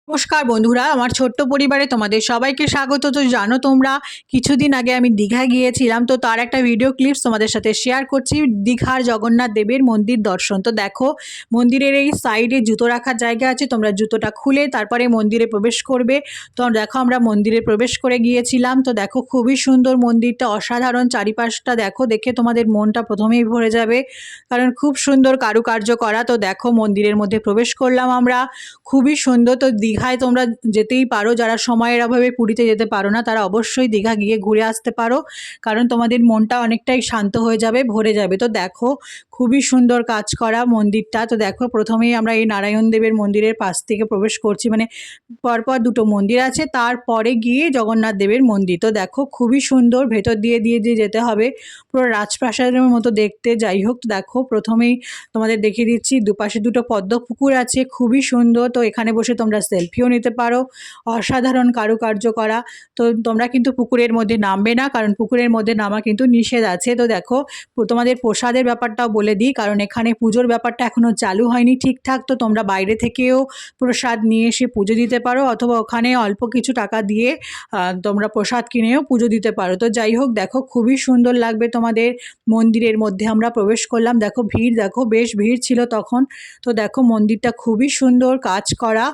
নমস্কার বন্ধুরা, আমার ছোট্ট পরিবারে তোমাদের সবাইকে স্বাগত। তো জানো তোমরা, কিছুদিন আগে আমি দীঘা গিয়েছিলাম, তো তার একটা ভিডিও ক্লিপস তোমাদের সাথে শেয়ার করছি। দীঘার জগন্নাথ দেবের মন্দির দর্শন। তো দেখো, মন্দিরের এই সাইডে জুতো রাখার জায়গা আছে, তোমরা জুতোটা খুলে তারপরে মন্দিরে প্রবেশ করবে। তো দেখো, আমরা মন্দিরে প্রবেশ করে গিয়েছিলাম। তো দেখো, খুবই সুন্দর মন্দিরটা, অসাধারণ। চারিপাশটা দেখো, দেখে তোমাদের মনটা প্রথমেই ভরে যাবে, কারণ খুব সুন্দর কারুকার্য করা। তো দেখো, মন্দিরের মধ্যে প্রবেশ করলাম আমরা, খুবই সুন্দর। তো দীঘায় তোমরা যেতেই পারো, যারা সময়ের অভাবে পুরীতে যেতে পারো না তারা অবশ্যই দীঘা গিয়ে ঘুরে আসতে পারো, কারণ তোমাদের মনটা অনেকটাই শান্ত হয়ে যাবে, ভরে যাবে। তো দেখো, খুবই সুন্দর কাজ করা মন্দিরটা। তো দেখো, প্রথমেই আমরা এই নারায়ণ দেবের মন্দিরের পাশ থেকে প্রবেশ করছি, মানে পরপর দুটো মন্দির আছে, তারপরে গিয়ে জগন্নাথ দেবের মন্দির। তো দেখো, খুবই সুন্দর, ভেতর দিয়ে দিয়ে দিয়ে যেতে হবে, পুরো রাজপ্রাসাদের মতো দেখতে। যাই হোক, দেখো প্রথমেই তোমাদের দেখিয়ে দিচ্ছি, দুপাশে দুটো পদ্ম পুকুর আছে, খুবই সুন্দর। তো এখানে বসে তোমরা সেলফিও নিতে পারো, অসাধারণ কারুকার্য করা। তো তোমরা কিন্তু পুকুরের মধ্যে নামবে না, কারণ পুকুরের মধ্যে নামা কিন্তু নিষেধ আছে। তো দেখো, তোমাদের প্রসাদের ব্যাপারটাও বলে দিই, কারণ এখানে পুজোর ব্যাপারটা এখনও চালু হয়নি ঠিকঠাক। তো তোমরা বাইরে থেকেও প্রসাদ নিয়ে এসে পুজো দিতে পারো, অথবা ওখানে অল্প কিছু টাকা দিয়ে তোমরা প্রসাদ কিনেও পুজো দিতে পারো। তো যাই হোক, দেখো খুবই সুন্দর লাগবে তোমাদের। মন্দিরের মধ্যে আমরা প্রবেশ করলাম, দেখো ভিড়, দেখো বেশ ভিড় ছিল তখন। তো দেখো, মন্দিরটা খুবই সুন্দর কাজ করা।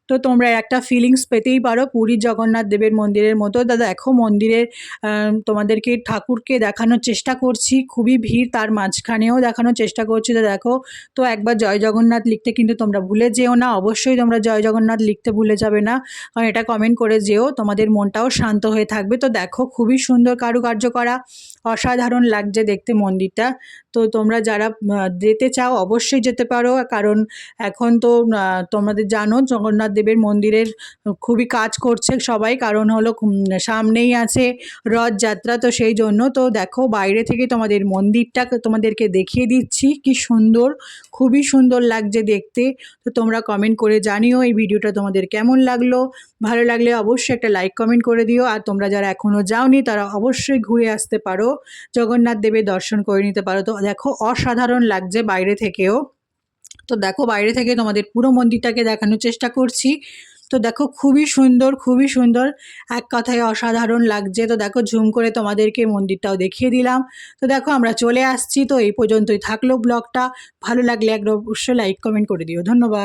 তো তোমরা একটা ফিলিংস পেতেই পারো পুরীর জগন্নাথ দেবের মন্দিরের মতো। দেখো, মন্দিরের তোমাদেরকে ঠাকুরকে দেখানোর চেষ্টা করছি, খুবই ভিড়, তার মাঝখানেও দেখানোর চেষ্টা করছি। তো দেখো, তো একবার জয় জগন্নাথ লিখতে কিন্তু তোমরা ভুলে যেও না, অবশ্যই তোমরা জয় জগন্নাথ লিখতে ভুলে যাবে না, কারণ এটা কমেন্ট করে যেও, তোমাদের মনটাও শান্ত হয়ে থাকবে। তো দেখো, খুবই সুন্দর কারুকার্য করা, অসাধারণ লাগছে দেখতে মন্দিরটা। তো তোমরা যারা যেতে চাও অবশ্যই যেতে পারো, কারণ এখন তো তোমাদের জানো জগন্নাথ দেবের মন্দিরের খুবই কাজ করছে সবাই, কারণ হলো সামনেই আছে রথযাত্রা। তো সেই জন্য তো দেখো, বাইরে থেকে তোমাদের মন্দিরটা তোমাদেরকে দেখিয়ে দিচ্ছি, কি সুন্দর, খুবই সুন্দর লাগছে দেখতে। তো তোমরা কমেন্ট করে জানিও এই ভিডিওটা তোমাদের কেমন লাগলো। ভালো লাগলে অবশ্যই একটা লাইক কমেন্ট করে দিও, আর তোমরা যারা এখনও যাওনি তারা অবশ্যই ঘুরে আসতে পারো, জগন্নাথ দেবের দর্শন করে নিতে পারো। তো দেখো, অসাধারণ লাগছে বাইরে থেকেও। তো দেখো, বাইরে থেকে তোমাদের পুরো মন্দিরটাকে দেখানোর চেষ্টা করছি। তো দেখো, খুবই সুন্দর, খুবই সুন্দর, এক কথায় অসাধারণ লাগছে। তো দেখো, ঝুম করে তোমাদেরকে মন্দিরটাও দেখিয়ে দিলাম। তো দেখো, আমরা চলে আসছি। তো এই পর্যন্তই থাকলো ব্লগটা। ভালো লাগলে একদম অবশ্যই লাইক কমেন্ট করে দিও। ধন্যবাদ।